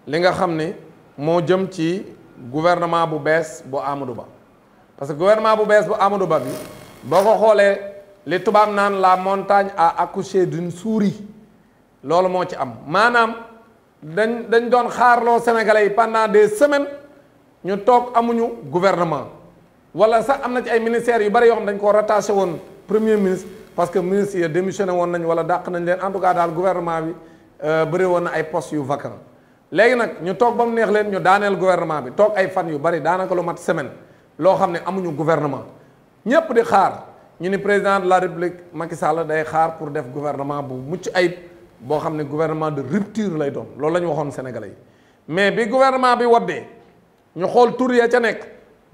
li nga xam ni moo jëm ci gouvernement bu bees bu Amadou Ba parce que gouvernement bu bees bu Amadou Ba bi boo ko xoolee li tubaab naan la montagne a accouché d'une souris loolu moo ci am maanaam dañ doon xaarloo Sénégalais yi pendant des semaines ñu toog amuñu gouvernement wala sax am na ci ay ministères yu bari yoo xam dañ koo rattaché woon premier ministre parce que ministre yi démissionné woon nañ wala dàq nañ leen en tout cas daal gouvernement bi bëri woon na ay postes yu vacant léegi nag ñu toog ba mu neex leen ñu daaneel gouvernement bi toog ay fan yu bari daanaka lu mat semaine loo xam ne amuñu gouvernement ñépp di xaar ñu ni président de la république Macky Sall day xaar pour def gouvernement bu mucc ayib boo xam ne gouvernement de rupture lay doon loolu la ñu waxoon Sénégalais yi mais bi gouvernement bi waddee ñu xool tur ya ca nekk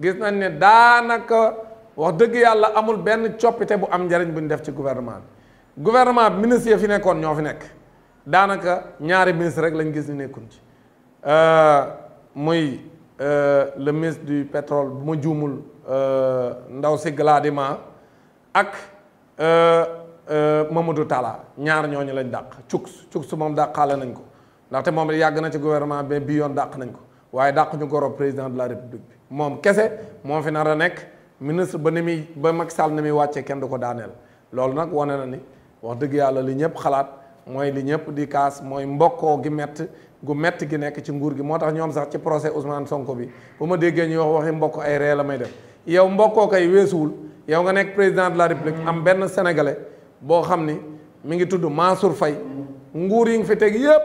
gis nañ ne daanaka wax dëgg yàlla amul benn coppite bu am njariñ bu ñu def ci gouvernement bi gouvernement bi ministre yi fi nekkoon ñoo fi nekk daanaka ñaari ministre rek lañ gis ni nekkuñ ci muy le ministre du pétrole bu ma juumul ndaw si Gladima ak Mamadou Talla ñaar ñooñu lañ dàq cuks moom dàqaale nañ ko ndaxte moom yàgg na ci gouvernement bi bii yoon dàq nañ ko waaye dàq ñu goro président de la république bi moom kese moo fi nar a nekk ministre ba ni muy ba Macky Sall ni muy wàccee kenn du ko daaneel loolu nag wane na ni wax dëgg yàlla li ñëpp xalaat mooy li ñëpp di kaas mooy mbokkoo gi metti gi nekk ci nguur gi moo tax ñoom sax ci procès Ousmane Sonko bi bu ma déggee ñuy wax waxi mbokk ay ree la may def yow mbokkoo kay weesuwul yow nga nekk président de la république am benn sénégalais boo xam ni mi ngi tudd Mansour Faye nguur yi nga fi teg yëpp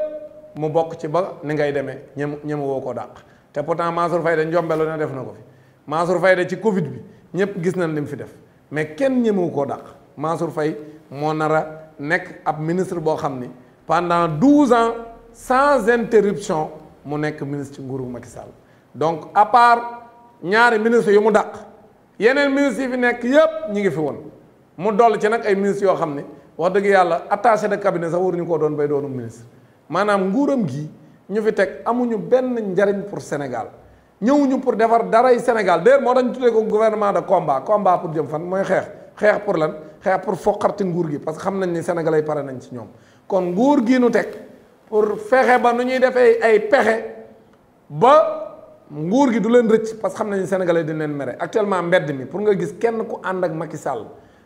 mu bokk ci ba ni ngay demee ñem woo ko dàq te pourtant Mansour Faye de njombelu ne def na ko fi Mansour Faye de ci Covid bi ñëpp gis nañ li mu fi def mais kenn ñemewu koo dàq Mansour Faye moo nar a nekk ab ministre boo xam ni pendant 12 ans sans interruption mu nekk ministre ci nguuru Macky Sall donc à part ñaari ministre yu mu dàq yeneen ministres yi fi nekk yépp ñi ngi fi woon mu doll ci nag ay ministres yoo xam ne wax dëgg yàlla attaché de cabinet sax waruñu koo doon bay doonu ministre maanaam nguuram gi ñu fi teg amuñu benn njariñ pour Sénégal ñëwuñu pour defar daray Sénégal d'ailleurs moo dañ tuddee ko gouvernement de combat pour jëm fan mooy xeex pour lan xeex pour foqarti nguur gi parce que xam nañ ni Sénégalais yi pare nañ ci ñoom kon nguur gi nu teg pour fexe ba nu ñuy defee ay pexe ba nguur gi du leen rëcc parce que xam nañ ni Sénégalais dañ leen mere actuellement mbedd mi pour nga gis kenn ku ànd ak Macky Sall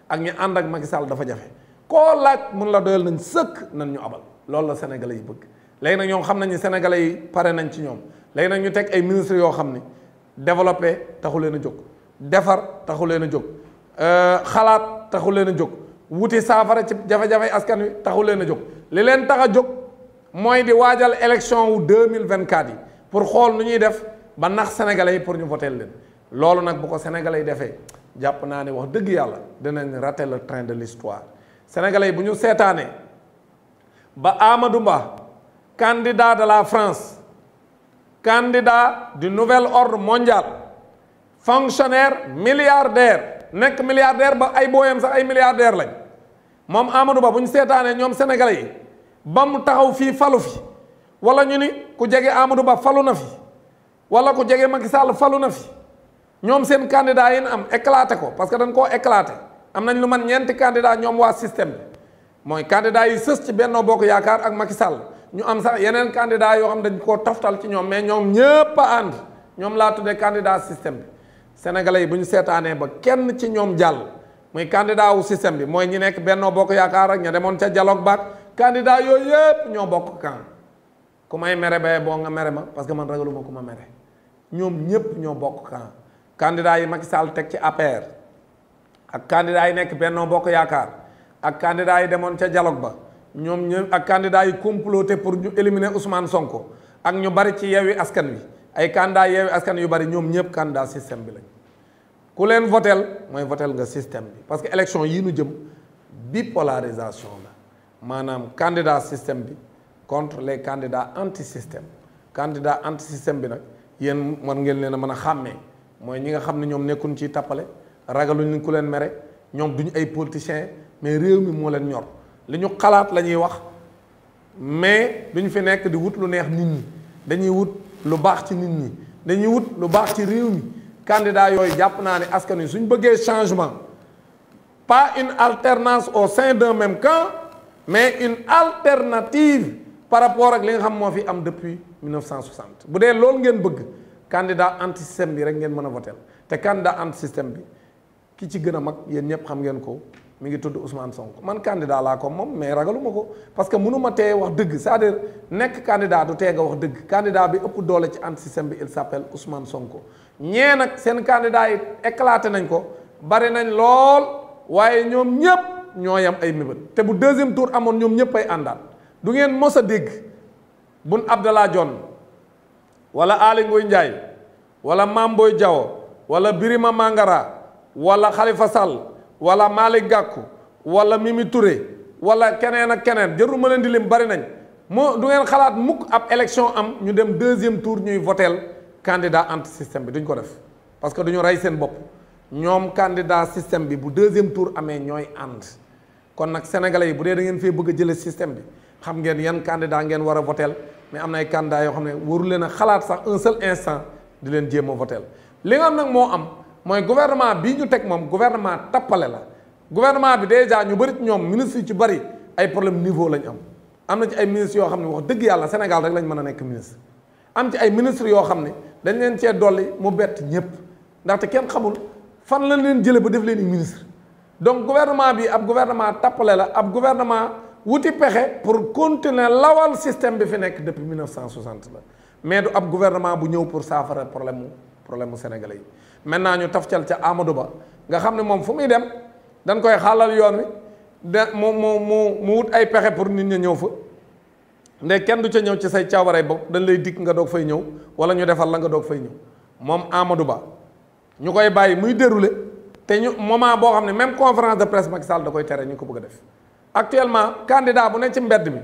ak ñu ànd ak Macky Sall dafa jafe koo laaj mun la doyal nañ sëkk nañ ñu abal loolu la Sénégalais yi bëgg léegi nag ñoom xam nañ ni Sénégalais yi pare nañ ci ñoom léegi nag ñu teg ay ministres yoo xam ni développé taxu leen a jóg defar taxu leen a jóg xalaat taxu leen a jóg wuti saafara ci jafe-jafe askan wi taxu leen a jóg li leen tax a jóg mooy di waajal élection wu 2024 yi pour xool nu ñuy def ba nax Sénégalais yi pour ñu voter leen loolu nag bu ko Sénégalais yi defee jàpp naa ne wax dëgg yàlla dinañ rater le train de l'histoire Sénégalais yi bu ñu seetaanee ba Amadou Ba candidat de la France candidat du nouvel ordre mondial fonctionnaire milliardaire nekk milliardaire ba ay booyam sax ay milliardaire lañ moom Amadou Ba bu ñu seetaanee ñoom Sénégalais yi ba mu taxaw fii falu fi wala ñu ni ku jege Amadou Ba falu na fi wala ku jege Macky Sall falu na fi ñoom seen candidat yi am éclaté ko parce que dañ koo éclaté am nañ lu man ñeenti candidat ñoom waa système bi mooy candidat yi sës ci Benno Bokk Yaakaar ak Macky Sall ñu am sax yeneen candidat yoo xam dañ koo toftal ci ñoom mais ñoom ñëpp a ànd ñoom laa tuddee candidat système bi Sénégalais yi bu ñu seetaanee ba kenn ci ñoom jàll muy candidat wu système bi mooy ñi nekk Benno Bokk Yaakaar ak ña demoon ca dialogue baak candidat yooyu yëpp ñoo bokk camp ku may mere baye boo nga mere ma parce que man ragaluma ku ma mere ñoom ñëpp ñoo bokk camp candidat yi Macky Sall teg ci APR ak candidat yi nekk Benno Bokk Yaakaar ak candidat yi demoon ca dialogue ba ñoom ñëpp ak candidat yi comploté pour ñu éliminer Ousmane Sonko ak ñu bari ci Yewwi Askan Wi ay candidat Yewwi Askan yu bari ñoom ñëpp candidat système bi lañ ku leen votel mooy votel nga système bi parce que élection yii nu jëm bipolarisation la maanaam candidat système bi contre les candidats anti système candidat anti système bi nag yéen war ngeen leen a mën a xàmmee mooy ñi nga xam ne ñoom nekkuñ ciy tappale ragaluñ ku leen mere ñoom duñu ay politiciens mais réew mi moo leen ñor li ñu xalaat la ñuy wax mais duñ fi nekk di wut lu neex nit ñi dañuy wut lu baax ci nit ñi dañuy wut lu baax ci réew mi candidat yooyu jàpp naa ne askan wi suñ bëggee changement pas une alternance au sein d'un même camp mais une alternative par rapport ak li nga xam moo fi am depuis 1960 bu dee loolu ngeen bëgg candidat anti système bi rek ngeen mën a voter te candidat anti système bi ki ci gën a mag yéen ñëpp xam ngeen ko mi ngi tudd Ousmane Sonko man candidat laa ko moom mais ragaluma ko parce que mënuma tee wax dëgg c'est-à-dire nekk candidat du tee nga wax dëgg candidat bi ëpp doole ci anti système bi il s'appelle Ousmane Sonko ñee nag seen candidat yi éclaté nañ ko bari nañ lool waaye ñoom ñëpp ñoo yam ay mébét te bu deuxième tour amoon ñoom ñëpp ay àndaat du ngeen mos a dégg Boun Abdallah Dionne wala Aly Ngouille Ndiaye wala Mame Boye Diao wala Birima Mangara wala Khalifa Sall wala Malick Gakou wala Mimi Touré wala keneen ak keneen jarul ma leen di lim bari nañ moo du ngeen xalaat mukk ab élection am ñu dem deuxième tour ñuy voteel candidat anti système bi duñ ko def parce que duñu rey seen bopp ñoom candidat système bi bu deuxième tour amee ñooy ànd kon nag sénégalais yi bu dee da ngeen fee bëgg a jële système bi xam ngeen yan candidat ngeen war a voteel mais am na ay candidats yoo xam ne waru leen a xalaat sax un seul instant di leen jéem a voteel li nga xam nag moo am mooy gouvernement bii ñu teg moom gouvernement tappale la gouvernement bi déjà ñu bëri ñoom ministre yi ci bëri ay problème niveau lañ am na ci ay ministres yoo xam ne wax dëgg yàlla Sénégal rek lañ mën a nekk ministre am ci ay ministres yoo xam ne dañ leen cee dolli mu bett ñëpp ndaxte kenn xamul fan lañ leen jële ba def leen i ministre donc gouvernement bi ab gouvernement tappale la ab gouvernement wuti pexe pour continuer lawal système bi fi nekk depuis 1960 la mais du ab gouvernement bu ñëw pour saafara problème mu sénégalais yi maintenant ñu tafcal ca Amadou Ba nga xam ne moom fu muy dem dañ koy xàllal yoon wi de mu wut ay pexe pour nit ñi ñëw fa nde kenn du ca ñëw ci say caawaray bopp dañ lay dikk nga doog fay ñëw wala ñu defal la nga doog fay ñëw moom Amadou Ba ñu koy bàyyi muy dérouler te ñu moment boo xam ne même conférence de presse Macky Sall da koy tere ñu ko bëgg a def actuellement candidat bu ne ci mbedd mi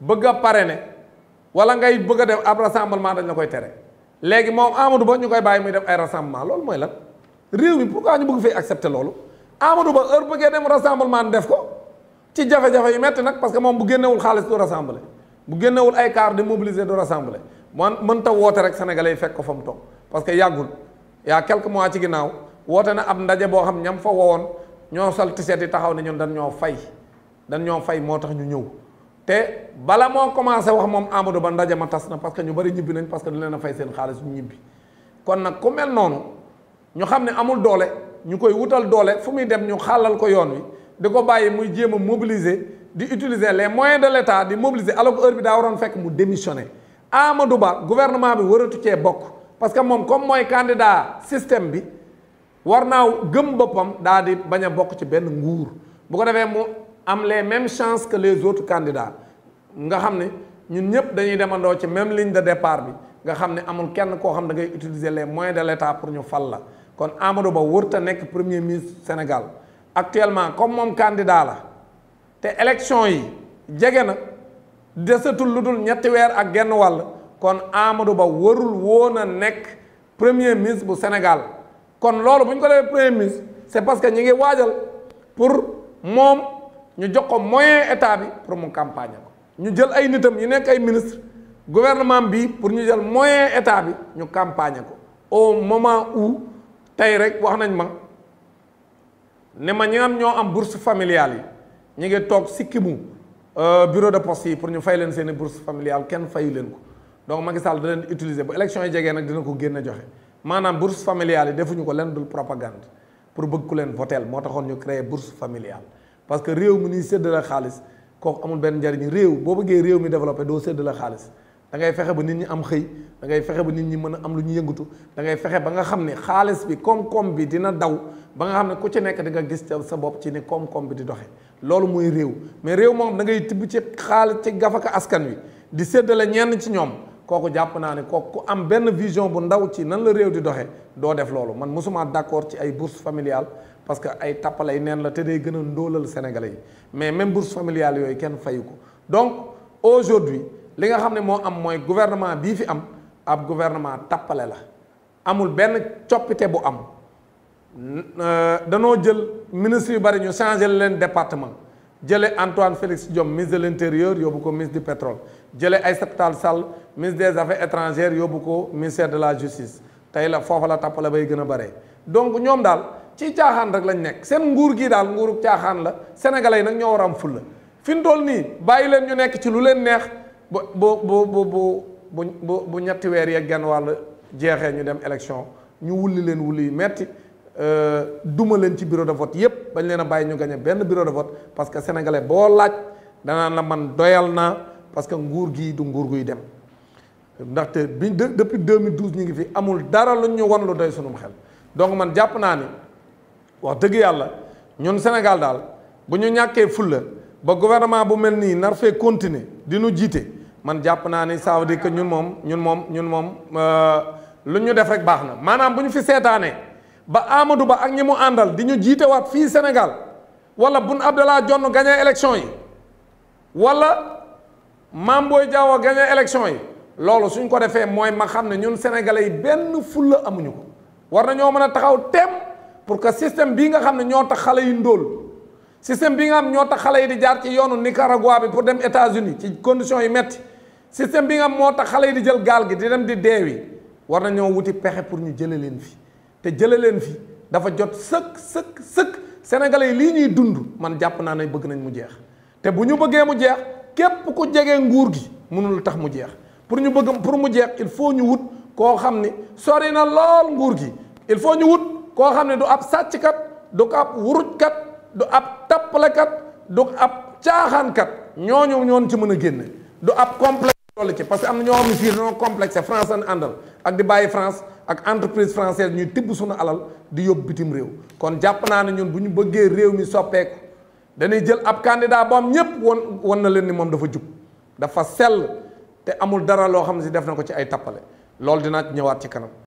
bëgg a parrainer wala ngay bëgg a def ab rassemblement dañ la koy tere léegi moom Amadou Ba ñu koy bàyyi muy def ay rassemblement loolu mooy lan réew mi pourquoi ñu bëgg fay accepter loolu Amadou Ba heure bëggee dem rassemblement def ko ci jafe-jafe yu metti nag parce que moom bu génnewul xaalis du rassembler bu génnewul ay car de mobiliser du rassembler man mënta woote rek sénégalais yi fekk ko fa mu toog parce que yàggul yaa quelques mois ci ginnaaw woote na ab ndaje boo xam ñam fa wowoon ñoo sol tiset yi taxaw ne ñun dañ ñoo fay moo tax ñu ñëw te bala moo commencé wax moom Amadou Ba ndaje ma tas na parce que ñu bari ñibbi nañ parce que du leen a fay seen xaalis ñu ñibbi kon nag ku mel noonu ñu xam ne amul doole ñu koy wutal doole fu muy dem ñu xàllal ko yoon wi di ko bàyyi muy jéem a mobiliser di utiliser les moyens de l'État di mobiliser alors que heure bi daa waroon fekk mu démissionner Amadou Ba gouvernement bi waratu cee bokk parce que moom comme mooy candidat système bi war naa gëm boppam daa di bañ a bokk ci benn nguur bu ko defee mu am les mêmes chances que les autres candidats nga xam ne ñun ñëpp dañuy demandoo ci même ligne de départ bi nga xam ne amul kenn koo xam da ngay utiliser les moyens de l'État pour ñu fal la kon Amadou Ba wërta nekk premier ministre Sénégal actuellement comme moom candidat la te élection yi jege na desatul lu dul ñetti weer ak genn wàll kon Amadou Ba warul woon a nekk premier ministre bu Sénégal kon loolu bu ñu ko defee premier ministre c'est parce que ñu ngi waajal pour moom ñu jox ko moyen état bi pour mu campagne ko ñu jël ay nitam yi nekk ay ministre gouvernement bi pour ñu jël moyen état bi ñu campagne ko au moment où tey rek wax nañ ma ne ma ñi am ñoo am bourse familiale yi ñu ngi toog sikkimu bureau de poste yi pour ñu fay leen seeni bourse familiale kenn fayu leen ko donc Macky Sall da leen di utiliser bu élection yi jegee nag dina ko génn joxe maanaam bourse familiale yi defuñu ko leen dul propagande pour bëgg ku leen votel moo taxoon ñu créer bourse familiale parce que réew mi nii séddale xaalis kooku amul benn njariñ réew boo bëggee réew mi développé doo séddale xaalis da ngay fexe ba nit ñi am xëy da ngay fexe ba nit ñi mën a am lu ñu yëngatu da ngay fexe ba nga xam ne xaalis bi koom-koom bi dina daw ba nga xam ne ku ci nekk di nga gis sa bopp ci ni koom-koom bi di doxe loolu mooy réew mais réew moom da ngay tibb ci xaalis ci gafaka askan wi di séddale ñenn ci ñoom kooku jàpp naa ne kooku ku am benn vision bu ndaw ci nan la réew di doxe doo def loolu man mosuma d'accord ci ay bourse familiale parce que ay tappalay neen la te day gën a ndóolal sénégalais yi mais même bourse familiale yooyu kenn fayu ko donc aujourd'hui li nga xam ne moo am mooy gouvernement bii fi am ab gouvernement tappale la amul benn coppite bu am danoo jël ministre yu bari ñu changé leen département jële Antoine Félix Diome ministre de l'intérieur yóbbu ko ministre du pétrole jële Aïssata Tall Sall ministre des affaires étrangères yóbbu ko ministère de la justice tey la foofa la tappale bay gën a bare donc ñoom daal ci caaxaan rek lañ nekk seen nguur gii daal nguuru caaxaan la sénégalais yi nag ñoo war a am fulla fi mu toll nii bàyyi leen ñu nekk ci lu leen neex bu ñetti weer yeeg genn wàll jeexee ñu dem élection ñu wulli leen wulli yu metti duma leen ci bureau de vote yépp bañ leen a bàyyi ñu gagné benn bureau de vote parce que sénégalais boo laaj danaan la man doyal naa parce que nguur gii du nguur guy dem ndaxte depuis 2012 ñu ngi fi amul dara lu ñu won lu doy sunum xel donc man jàpp naa ni wax dëgg yàlla ñun Sénégal daal bu ñu ñàkkee fulla ba gouvernement bu mel nii nar fee continuer di ñu jiite man jàpp naa ni ça veut dire que ñun moom lu ñu def rek baax na maanaam bu ñu fi seetaanee ba Amadou Ba ak ñi mu àndal di ñu jiite waat fii Sénégal wala Boun Abdallah Dionne gagné élection yi wala Mame Boye Diao gagné élection yi loolu suñ ko defee mooy ma xam ne ñun sénégalais yi benn fulla amuñu ko war na ñoo mën a taxaw tem pour que système bii nga xam ne ñoo tax xale yi ndóol système bii nga xam ñoo tax xale yi di jaar ci yoonu Nicaragua bi pour dem États-Unis ci conditions yi metti système bi nga xam moo tax xale yi di jël gaal gi di dem di deewi war na ñoo wuti pexe pour ñu jële leen fi te jële leen fi dafa jot sëkk sénégalais yi lii ñuy dund man jàpp naa ne bëgg nañ mu jeex te bu ñu bëggee mu jeex képp ku jege nguur gi mënul tax mu jeex pour mu jeex il faut ñu wut koo xam ni sori na lool nguur gi il faut ñu wut koo xam ne du ab sàcckat du ab wurujkat du ab tappalekat du ab caaxaankat ñoon ci mën a génne du ab complexe loolu ci parce que am na ñoo xam ne fii dañoo complexe France an àndal ak di bàyyi France ak entreprise française ñuy tibb suñu alal di yóbbu bitim réew kon jàpp naa ne ñun bu ñu bëggee réew mi soppeeku dañuy jël ab candidat boo am ñépp won na leen ni moom dafa jub dafa sell te amul dara loo xam ne si def na ko ci ay tappale loolu dinaa ñëwaat ci kanam